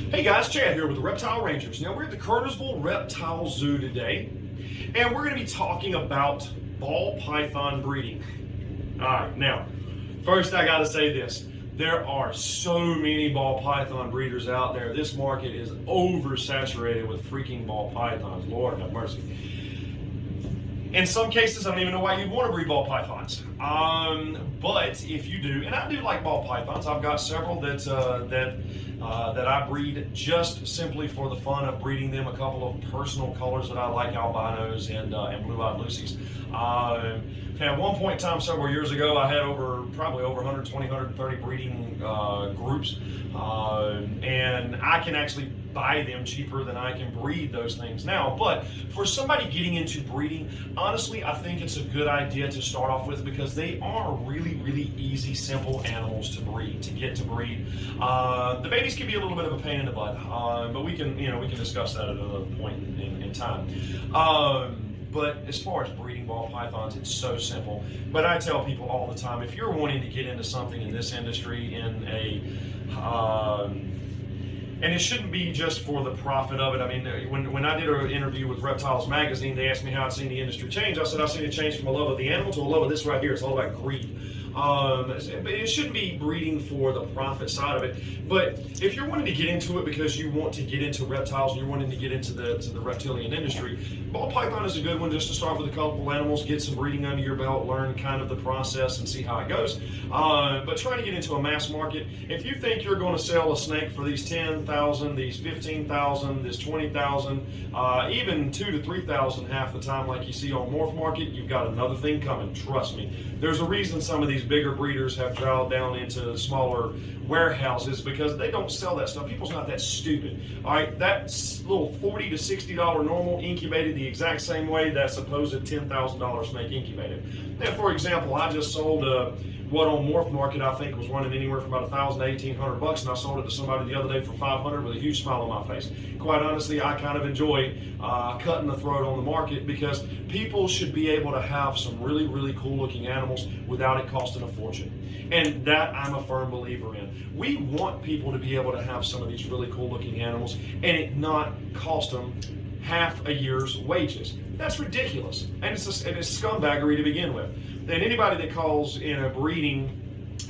Hey guys, Chad here with the Reptile Rangers. Now we're at the Kernersville Reptile Zoo today, and we're going to be talking about ball python breeding. Alright, now, first I got to say this. There are so many ball python breeders out there. This market is oversaturated with freaking ball pythons. Lord have mercy. In some cases, I don't even know why you'd want to breed ball pythons. But if you do, and I do like ball pythons, I've got several that I breed just simply for the fun of breeding them. A couple of personal colors that I like, albinos and blue-eyed Lucy's. At one point in time, several years ago, I had probably over 120, 130 breeding groups, and I can actually buy them cheaper than I can breed those things now. But for somebody getting into breeding, honestly, I think it's a good idea to start off with because they are really, really easy, simple animals to breed, to get to breed. The babies can be a little bit of a pain in the butt, but we can discuss that at another point in time. But as far as breeding ball pythons, it's so simple. But I tell people all the time, if you're wanting to get into something in this industry and it shouldn't be just for the profit of it. I mean, when I did an interview with Reptiles Magazine, they asked me how I'd seen the industry change. I said I've seen it change from a love of the animal to a love of this right here. It's all about greed. It shouldn't be breeding for the profit side of it. But if you're wanting to get into it because you want to get into reptiles and you're wanting to get into the reptilian industry, ball python is a good one just to start with a couple animals, get some breeding under your belt, learn kind of the process and see how it goes. But trying to get into a mass market, if you think you're going to sell a snake for these 10,000, these 15,000, this 20,000, even 2,000 to 3,000 half the time like you see on Morph Market, you've got another thing coming. Trust me. There's a reason some of these bigger breeders have drilled down into smaller warehouses because they don't sell that stuff. People's not that stupid. All right, that little $40 to $60 normal incubated the exact same way that supposed $10,000 snake incubated. Now, for example, I just sold what on Morph Market I think was running anywhere from about $1,000 to $1,800, and I sold it to somebody the other day for $500 with a huge smile on my face. Quite honestly, I kind of enjoy cutting the throat on the market because people should be able to have some really, really cool looking animals without it costing a fortune. And that I'm a firm believer in. We want people to be able to have some of these really cool looking animals and it not cost them half a year's wages. That's ridiculous. And it's scumbaggery to begin with. And anybody that calls in a breeding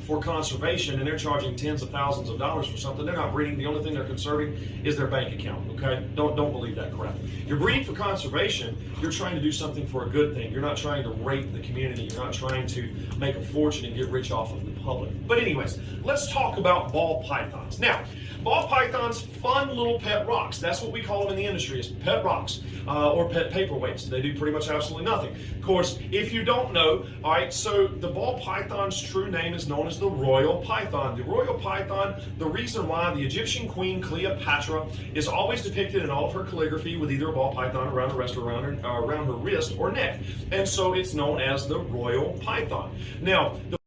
for conservation and they're charging tens of thousands of dollars for something, they're not breeding. The only thing they're conserving is their bank account, okay? Don't believe that crap. You're breeding for conservation, you're trying to do something for a good thing. You're not trying to rape the community. You're not trying to make a fortune and get rich off of the public. But anyways, let's talk about ball pythons. Now, ball pythons, fun little pet rocks. That's what we call them in the industry, is pet rocks or pet paperweights. They do pretty much absolutely nothing. Of course, if you don't know, all right, so the ball python's true name is known as the royal python. The royal python, the reason why the Egyptian queen Cleopatra is always depicted in all of her calligraphy with either a ball python around her wrist or neck. And so it's known as the royal python. Now, the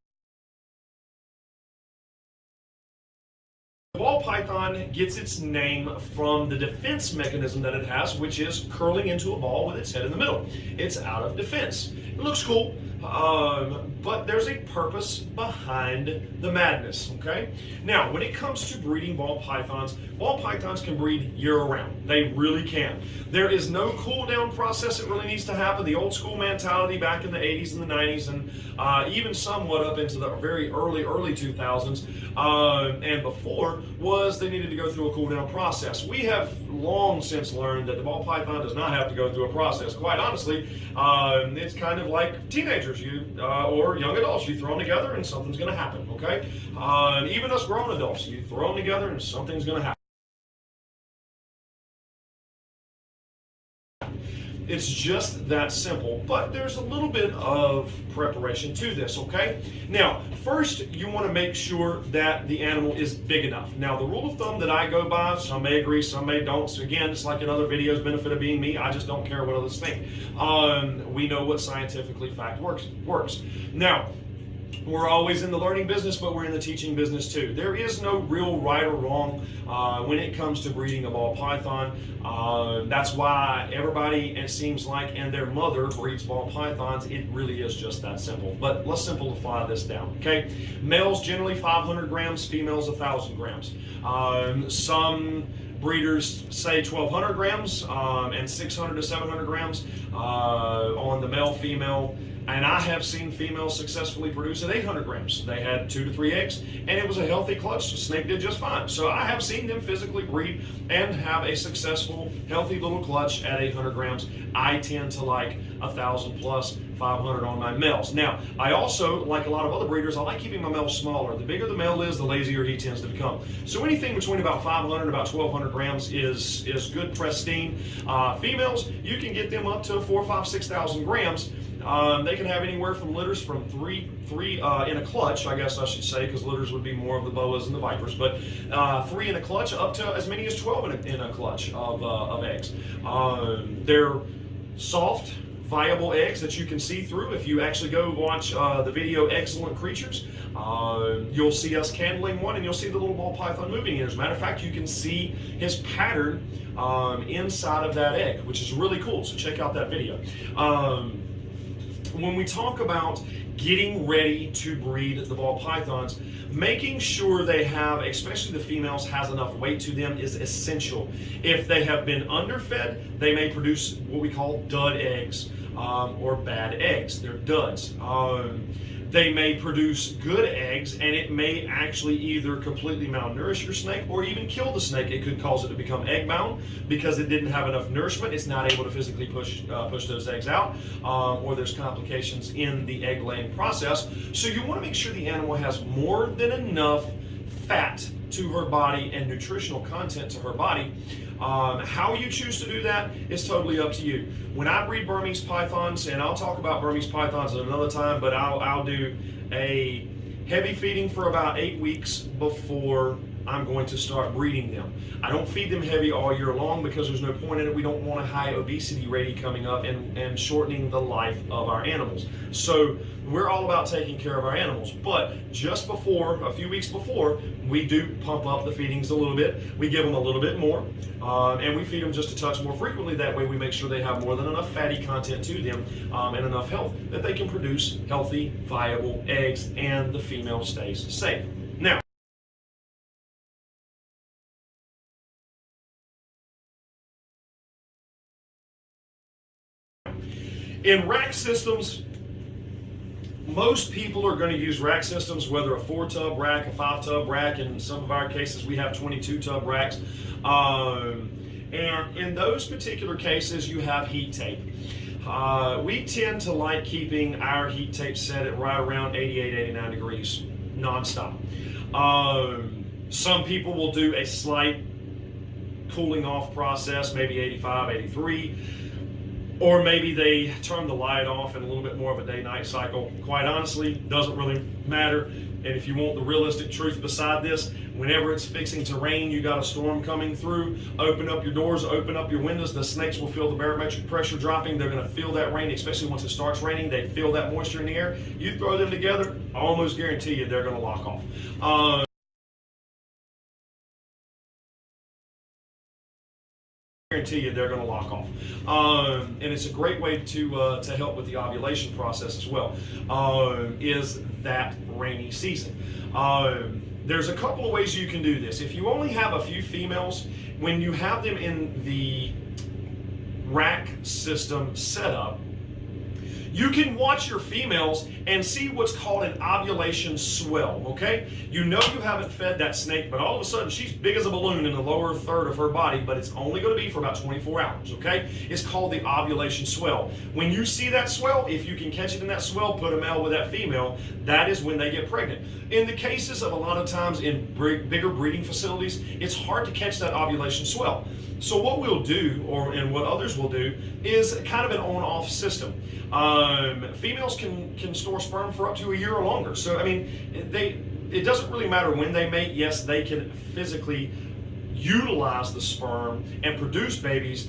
ball python gets its name from the defense mechanism that it has, which is curling into a ball with its head in the middle. It's out of defense. It looks cool, but there's a purpose behind the madness, okay? Now, when it comes to breeding ball pythons can breed year-round. They really can. There is no cool-down process that really needs to happen. The old school mentality back in the 80s and the 90s and even somewhat up into the very early 2000s and before was they needed to go through a cool-down process. We have long since learned that the ball python does not have to go through a process. Quite honestly, it's kind of like teenagers or young adults. You throw them together and something's going to happen, okay? Even us grown adults, you throw them together and something's going to happen. It's just that simple, but there's a little bit of preparation to this, okay? Now, first, you want to make sure that the animal is big enough. Now, the rule of thumb that I go by, some may agree, some may don't. So again, it's like in other videos, benefit of being me, I just don't care what others think. We know what scientifically fact works. Now, We're always in the learning business, but we're in the teaching business too. There is no real right or wrong when it comes to breeding a ball python. That's why everybody, it seems like, and their mother breeds ball pythons. It really is just that simple. But let's simplify this down, okay? Males generally 500 grams, females 1,000 grams. Some breeders say 1,200 grams and 600 to 700 grams on the male-female. And I have seen females successfully produce at 800 grams. They had 2 to 3 eggs, and it was a healthy clutch. The snake did just fine. So I have seen them physically breed and have a successful, healthy little clutch at 800 grams. I tend to like 1,000 plus, 500 on my males. Now, I also, like a lot of other breeders, I like keeping my males smaller. The bigger the male is, the lazier he tends to become. So anything between about 500 and about 1,200 grams is good pristine. Females, you can get them up to 4, 5, 6,000 grams. They can have anywhere from litters from three in a clutch, I guess I should say, because litters would be more of the boas and the vipers, but 3 in a clutch up to as many as 12 in a clutch of eggs. They're soft, viable eggs that you can see through. If you actually go watch the video Excellent Creatures, you'll see us candling one, and you'll see the little ball python moving. As a matter of fact, you can see his pattern inside of that egg, which is really cool. So check out that video. When we talk about getting ready to breed the ball pythons, making sure they have, especially the females, has enough weight to them is essential. If they have been underfed, they may produce what we call dud eggs or bad eggs. They're duds. They may produce good eggs, and it may actually either completely malnourish your snake or even kill the snake. It could cause it to become egg bound because it didn't have enough nourishment. It's not able to physically push those eggs out, or there's complications in the egg laying process. So you want to make sure the animal has more than enough fat to her body and nutritional content to her body. How you choose to do that is totally up to you. When I breed Burmese pythons, and I'll talk about Burmese pythons at another time, but I'll do a heavy feeding for about 8 weeks before I'm going to start breeding them. I don't feed them heavy all year long because there's no point in it. We don't want a high obesity rating coming up and shortening the life of our animals. So we're all about taking care of our animals. But just before, a few weeks before, we do pump up the feedings a little bit. We give them a little bit more, and we feed them just a touch more frequently. That way we make sure they have more than enough fatty content to them and enough health that they can produce healthy, viable eggs, and the female stays safe. Now, in rack systems, most people are going to use rack systems, whether a 4-tub rack, a 5-tub rack. In some of our cases, we have 22-tub racks. And in those particular cases, you have heat tape. We tend to like keeping our heat tape set at right around 88, 89 degrees nonstop. Some people will do a slight cooling off process, maybe 85, 83. Or maybe they turn the light off in a little bit more of a day-night cycle. Quite honestly, doesn't really matter. And if you want the realistic truth beside this, whenever it's fixing to rain, you got a storm coming through, open up your doors, open up your windows, the snakes will feel the barometric pressure dropping. They're going to feel that rain, especially once it starts raining. They feel that moisture in the air. You throw them together, I almost guarantee you they're going to lock off. Guarantee you they're going to lock off, and it's a great way to help with the ovulation process as well. Is that rainy season? There's a couple of ways you can do this. If you only have a few females, when you have them in the rack system setup, you can watch your females and see what's called an ovulation swell, okay? You know you haven't fed that snake, but all of a sudden she's big as a balloon in the lower third of her body, but it's only going to be for about 24 hours, okay? It's called the ovulation swell. When you see that swell, if you can catch it in that swell, put a male with that female, that is when they get pregnant. In the cases of a lot of times in bigger breeding facilities, it's hard to catch that ovulation swell. So what we'll do, and what others will do, is kind of an on-off system. Females can store sperm for up to a year or longer. So I mean, it doesn't really matter when they mate. Yes, they can physically utilize the sperm and produce babies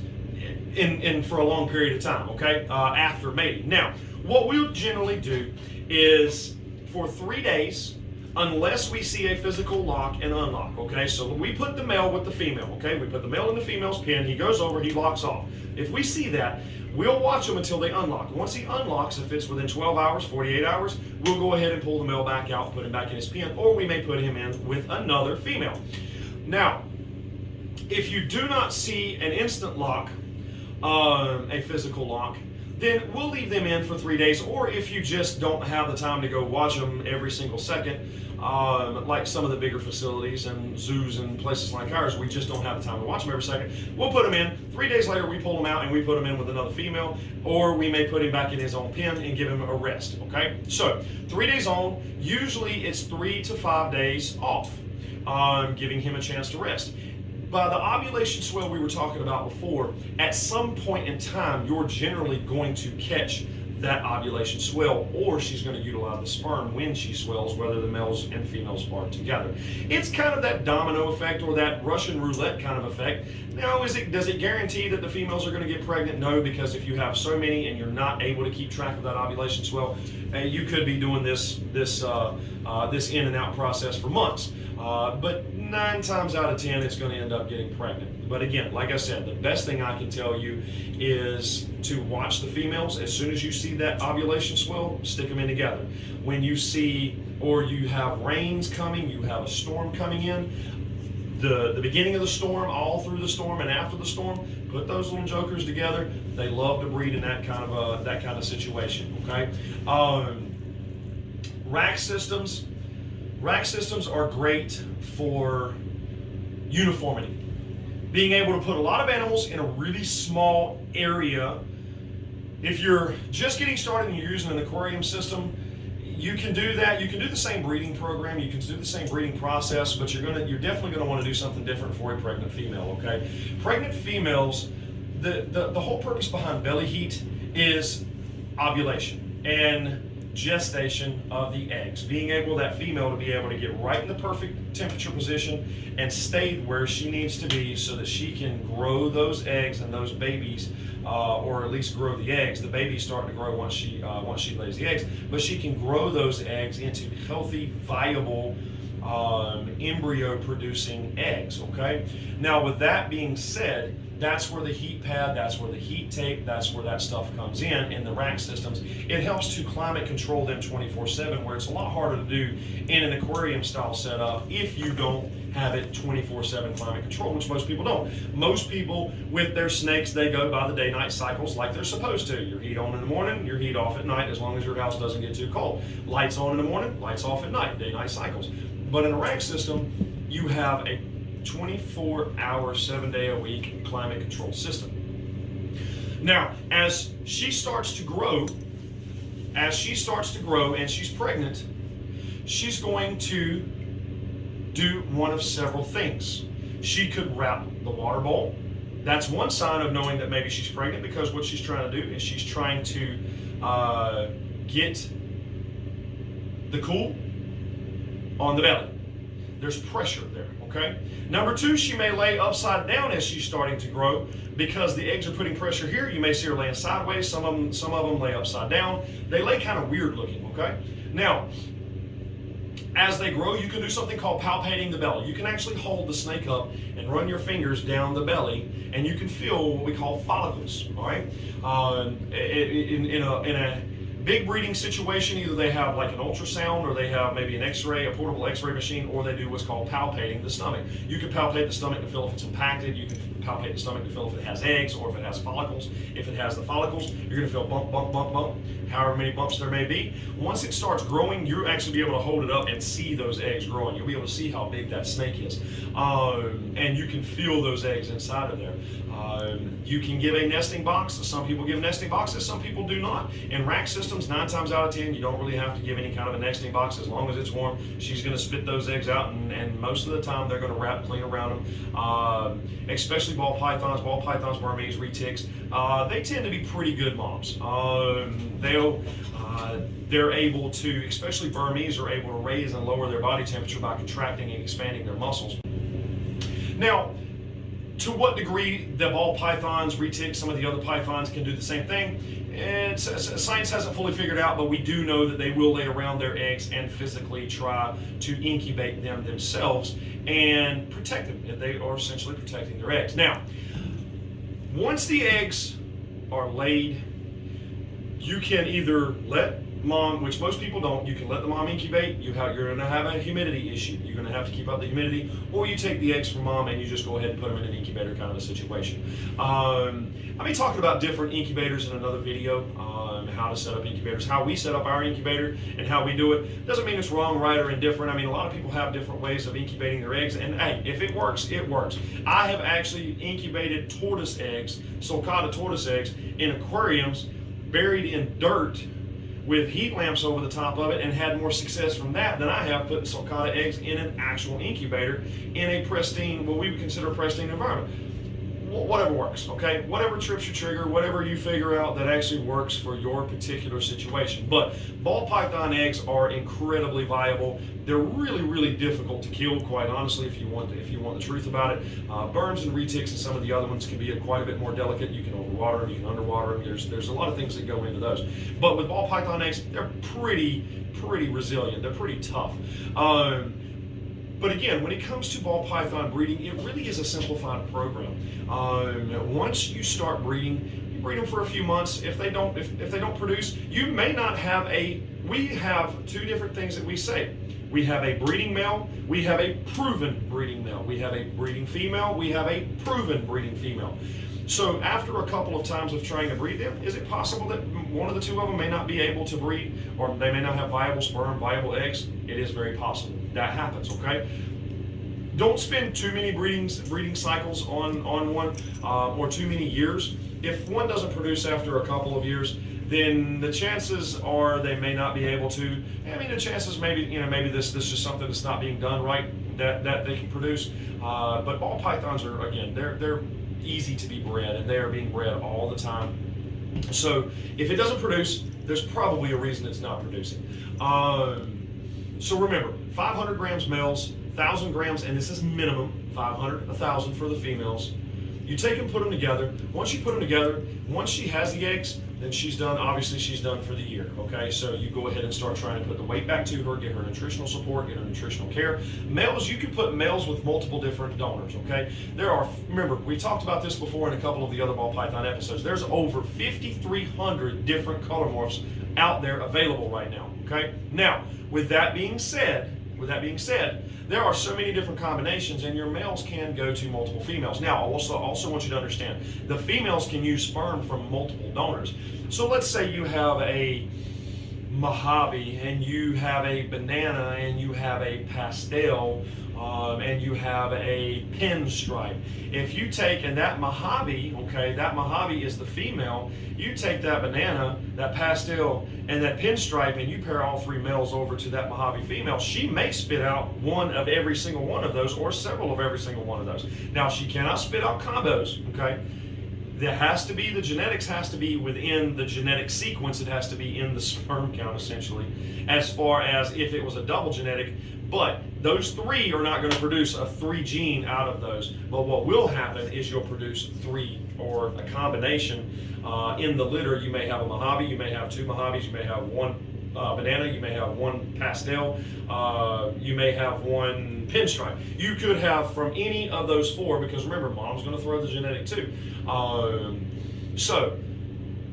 in for a long period of time. Okay, after mating. Now, what we'll generally do is for 3 days unless we see a physical lock and unlock, okay? So we put the male with the female, okay? We put the male in the female's pen, he goes over, he locks off. If we see that, we'll watch him until they unlock. Once he unlocks, if it's within 12 hours, 48 hours, we'll go ahead and pull the male back out, put him back in his pen, or we may put him in with another female. Now, if you do not see an instant lock, a physical lock, then we'll leave them in for 3 days. Or if you just don't have the time to go watch them every single second, like some of the bigger facilities and zoos and places like ours, we just don't have the time to watch them every second. We'll put them in. 3 days later, we pull them out and we put them in with another female, or we may put him back in his own pen and give him a rest, okay? So 3 days on, usually it's 3 to 5 days off, giving him a chance to rest. By the ovulation swell we were talking about before, at some point in time, you're generally going to catch that ovulation swell, or she's going to utilize the sperm when she swells, whether the males and females are together. It's kind of that domino effect, or that Russian roulette kind of effect. Now, does it guarantee that the females are going to get pregnant? No, because if you have so many and you're not able to keep track of that ovulation swell, you could be doing this in and out process for months. But 9 times out of 10, it's going to end up getting pregnant. But again, like I said, the best thing I can tell you is to watch the females. As soon as you see that ovulation swell, stick them in together. When you see, or you have rains coming, you have a storm coming in, the beginning of the storm, all through the storm, and after the storm, put those little jokers together. They love to breed in that kind of situation. Okay, rack systems. Rack systems are great for uniformity. Being able to put a lot of animals in a really small area. If you're just getting started and you're using an aquarium system, you can do that. You can do the same breeding program. You can do the same breeding process, but you're definitely going to want to do something different for a pregnant female, okay? Pregnant females, the whole purpose behind belly heat is ovulation and gestation of the eggs, being able, that female, to be able to get right in the perfect temperature position and stay where she needs to be so that she can grow those eggs and those babies, or at least grow the eggs. The baby's starting to grow once she lays the eggs, but she can grow those eggs into healthy, viable, embryo producing eggs. Okay, now with that being said, that's where the heat pad, that's where the heat tape, that's where that stuff comes in the rack systems. It helps to climate control them 24/7, where it's a lot harder to do in an aquarium style setup if you don't have it 24/7 climate control, which most people don't. Most people with their snakes, they go by the day-night cycles like they're supposed to. Your heat on in the morning, your heat off at night, as long as your house doesn't get too cold. Lights on in the morning, lights off at night, day-night cycles. But in a rack system, you have a 24-hour, 7-day-a-week climate control system. Now, as she starts to grow and she's pregnant, she's going to do one of several things. She could wrap the water bowl. That's one sign of knowing that maybe she's pregnant, because what she's trying to do is she's trying to get the cool on the belly. There's pressure there, okay? Number 2, she may lay upside down as she's starting to grow, because the eggs are putting pressure here. You may see her laying sideways. Some of them lay upside down. They lay kind of weird looking, okay? Now, as they grow, you can do something called palpating the belly. You can actually hold the snake up and run your fingers down the belly, and you can feel what we call follicles, all right? In a big breeding situation, either they have like an ultrasound, or they have maybe an x-ray, a portable x-ray machine, or they do what's called palpating the stomach. You can palpate the stomach to feel if it's impacted. You can palpate the stomach to feel if it has eggs or if it has follicles. If it has the follicles, you're going to feel bump, bump, bump, bump, however many bumps there may be. Once it starts growing, you'll actually be able to hold it up and see those eggs growing. You'll be able to see how big that snake is. And you can feel those eggs inside of there. You can give a nesting box. Some people give nesting boxes, some people do not. In rack systems, 9 times out of 10, you don't really have to give any kind of a nesting box. As long as it's warm, she's going to spit those eggs out, and most of the time they're going to wrap clean around them. Especially ball pythons, Burmese, retics. They tend to be pretty good moms. They're able to, especially Burmese, are able to raise and lower their body temperature by contracting and expanding their muscles. Now, To what degree the ball pythons, retics, some of the other pythons can do the same thing, science hasn't fully figured out, but we do know that they will lay around their eggs and physically try to incubate them themselves and protect them. They are essentially protecting their eggs. Now, once the eggs are laid, you can either let mom, which most people don't, you can let the mom incubate. You're going to have a humidity issue. You're going to have to keep up the humidity, or you take the eggs from mom and you just go ahead and put them in an incubator kind of a situation. I'll be talking about different incubators in another video, how to set up incubators, how we set up our incubator and how we do it. Doesn't mean it's wrong, right, or indifferent. I mean, a lot of people have different ways of incubating their eggs, and hey, if it works, it works. I have actually incubated tortoise eggs, sulcata tortoise eggs, in aquariums buried in dirt with heat lamps over the top of it, and had more success from that than I have putting sulcata eggs in an actual incubator in a pristine, what we would consider a pristine environment. Whatever works, okay? Whatever trips your trigger, whatever you figure out that actually works for your particular situation. But ball python eggs are incredibly viable. They're really, really difficult to kill, quite honestly, if you want the truth about it. Burns and retics and some of the other ones can be quite a bit more delicate. You can overwater them, you can underwater them. There's a lot of things that go into those. But with ball python eggs, they're pretty resilient. They're pretty tough. But again, when it comes to ball python breeding, it really is a simplified program. Once you start breeding, you breed them for a few months. If they don't produce, you may not have we have two different things that we say. We have a breeding male, we have a proven breeding male. We have a breeding female, we have a proven breeding female. So after a couple of times of trying to breed them, is it possible that one of the two of them may not be able to breed, or they may not have viable sperm, viable eggs? It is very possible. That happens, okay? Don't spend too many breeding cycles on one, or too many years. If one doesn't produce after a couple of years, then the chances are they may not be able to. I mean, the chances maybe this is just something that's not being done right, that they can produce. But ball pythons are, again, they're easy to be bred, and they are being bred all the time. So if it doesn't produce, there's probably a reason it's not producing. So remember, 500 grams males, 1,000 grams, and this is minimum, 500, 1,000 for the females. You take them, put them together. Once you put them together, once she has the eggs, then she's done. Obviously, she's done for the year, okay? So you go ahead and start trying to put the weight back to her, get her nutritional support, get her nutritional care. Males, you can put males with multiple different donors, okay? Remember, we talked about this before in a couple of the other ball python episodes. There's over 5,300 different color morphs out there available right now, okay? Now, with that being said, there are so many different combinations, and your males can go to multiple females. Now, I also want you to understand, the females can use sperm from multiple donors. So let's say you have a Mojave, and you have a banana, and you have a pastel, and you have a pinstripe. If you take, and that Mojave, okay, that Mojave is the female, you take that banana, that pastel, and that pinstripe, and you pair all three males over to that Mojave female, she may spit out one of every single one of those, or several of every single one of those. Now, she cannot spit out combos, okay? The genetics has to be within the genetic sequence. It has to be in the sperm count, essentially, as far as if it was a double genetic. But those three are not going to produce a 3 gene out of those. But what will happen is you'll produce 3, or a combination in the litter. You may have a Mojave, you may have 2 Mojaves, you may have 1 banana, you may have 1 pastel, you may have 1 pinstripe. You could have from any of those 4, because remember, mom's going to throw the genetic too. So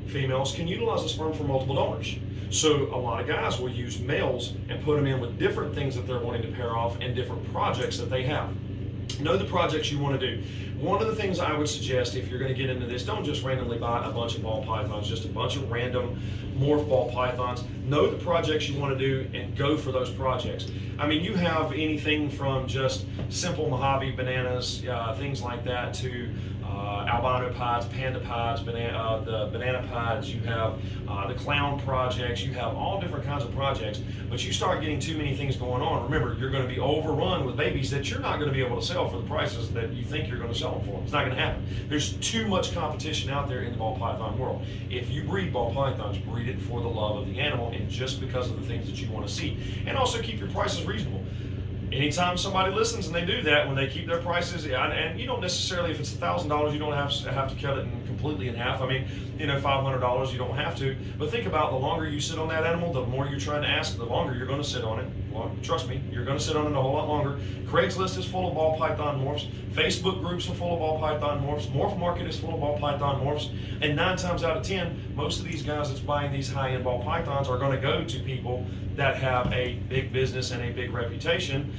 females can utilize the sperm for multiple donors. So a lot of guys will use males and put them in with different things that they're wanting to pair off, and different projects that they have. Know the projects you want to do. One of the things I would suggest, if you're going to get into this, don't just randomly buy a bunch of ball pythons, just a bunch of random morph ball pythons. Know the projects you want to do and go for those projects. I mean, you have anything from just simple Mojave bananas, things like that, to albino pods, panda pods, the banana pods. You have the clown projects. You have all different kinds of projects. But you start getting too many things going on, remember, you're going to be overrun with babies that you're not going to be able to sell for the prices that you think you're going to sell them for. It's not going to happen. There's too much competition out there in the ball python world. If you breed ball pythons, breed it for the love of the animal and just because of the things that you want to see. And also keep your prices reasonable. Anytime somebody listens and they do that, when they keep their prices, and you don't necessarily, if it's $1,000, you don't have to cut it completely in half. I mean, $500, you don't have to. But think about, the longer you sit on that animal, the more you're trying to ask, the longer you're going to sit on it. Well, trust me, you're going to sit on it a whole lot longer. Craigslist is full of ball python morphs. Facebook groups are full of ball python morphs. Morph Market is full of ball python morphs. And 9 times out of 10, most of these guys that's buying these high-end ball pythons are going to go to people that have a big business and a big reputation,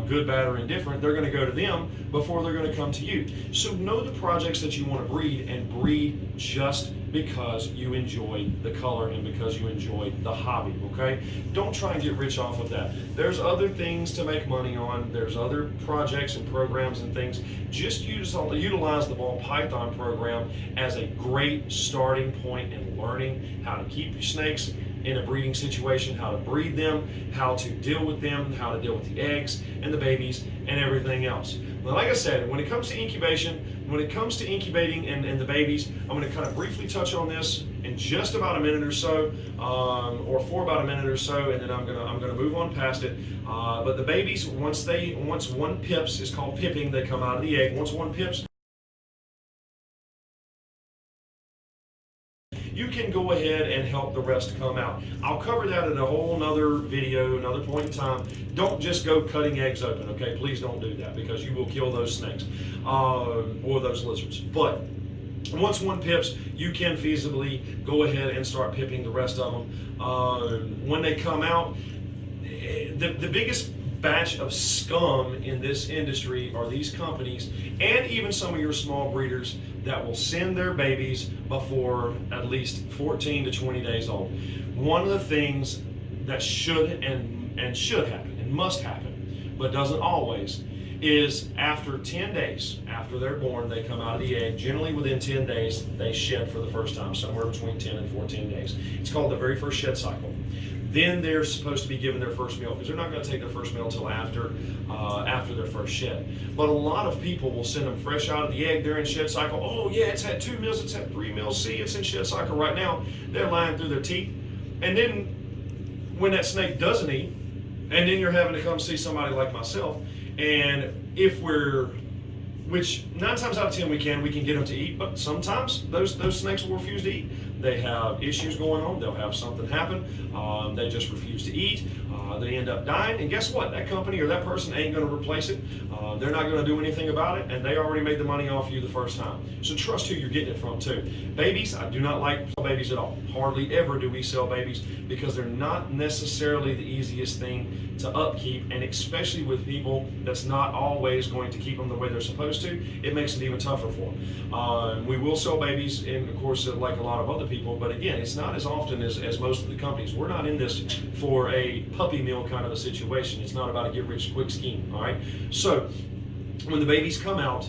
good, bad, or indifferent. They're going to go to them before they're going to come to you. So know the projects that you want to breed, and breed just because you enjoy the color and because you enjoy the hobby, okay? Don't try and get rich off of that. There's other things to make money on. There's other projects and programs and things. Just utilize the ball python program as a great starting point in learning how to keep your snakes in a breeding situation, how to breed them, how to deal with them, how to deal with the eggs and the babies and everything else. But like I said, when it comes to incubation, when it comes to incubating and the babies, I'm going to kind of briefly touch on this in just about a minute or so, or for about a minute or so, and then I'm gonna move on past it. But the babies, once one pips, is called pipping, they come out of the egg. Once one pips, you can go ahead and help the rest come out. I'll cover that in a whole nother video, another point in time. Don't just go cutting eggs open, okay? Please don't do that, because you will kill those snakes or those lizards. But once one pips, you can feasibly go ahead and start pipping the rest of them. When they come out, the biggest batch of scum in this industry are these companies, and even some of your small breeders that will send their babies before at least 14 to 20 days old. One of the things that should happen and must happen, but doesn't always, is after 10 days, after they're born, they come out of the egg. Generally within 10 days, they shed for the first time, somewhere between 10 and 14 days. It's called the very first shed cycle. Then they're supposed to be given their first meal, because they're not going to take their first meal until after their first shed. But a lot of people will send them fresh out of the egg. They're in shed cycle. Oh yeah, it's had 2 meals, it's had 3 meals. See, it's in shed cycle right now. They're lying through their teeth. And then when that snake doesn't eat, and then you're having to come see somebody like myself, and which 9 times out of 10 we can get them to eat, but sometimes those snakes will refuse to eat. They have issues going on. They'll have something happen. They just refuse to eat. They end up dying. And guess what? That company or that person ain't going to replace it. They're not going to do anything about it, and they already made the money off you the first time. So trust who you're getting it from too. Babies, I do not like babies at all. Hardly ever do we sell babies, because they're not necessarily the easiest thing to upkeep, and especially with people that's not always going to keep them the way they're supposed to, it makes it even tougher for them. We will sell babies, and of course, like a lot of other people, but again, it's not as often as most of the companies. We're not in this for a puppy mill kind of a situation. It's not about a get rich quick scheme, all right? So when the babies come out,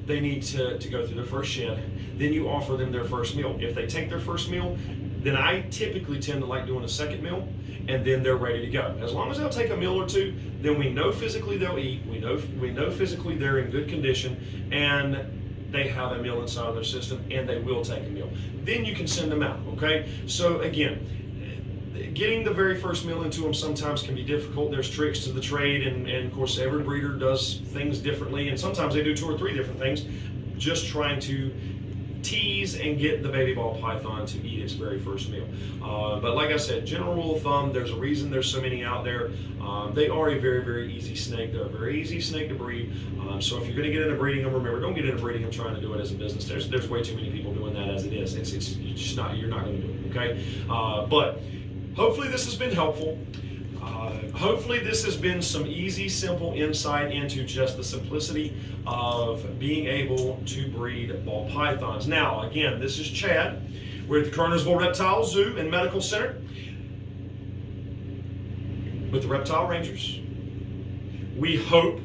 they need to go through their first shed. Then you offer them their first meal. If they take their first meal, then I typically tend to like doing a second meal, and then they're ready to go. As long as they'll take a meal or two, then we know physically they'll eat. We know physically they're in good condition, and they have a meal inside of their system, and they will take a meal. Then you can send them out, okay? So again, getting the very first meal into them sometimes can be difficult. There's tricks to the trade, and of course every breeder does things differently, and sometimes they do 2 or 3 different things, just trying to tease and get the baby ball python to eat its very first meal. But like I said, general rule of thumb, there's a reason there's so many out there. They are a very, very easy snake. They're a very easy snake to breed. So if you're going to get into breeding them, remember, don't get into breeding them trying to do it as a business. There's way too many people doing that as it is. It's just not, you're not going to do it, okay? But hopefully this has been helpful. Hopefully this has been some easy, simple insight into just the simplicity of being able to breed ball pythons. Now, again, this is Chad. We're at the Kernersville Reptile Zoo and Medical Center with the Reptile Rangers. We hope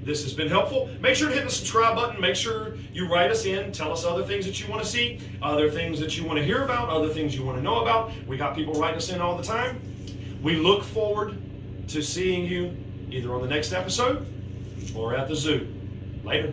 this has been helpful. Make sure to hit the subscribe button. Make sure you write us in. Tell us other things that you want to see, other things that you want to hear about, other things you want to know about. We got people writing us in all the time. We look forward to seeing you either on the next episode or at the zoo. Later.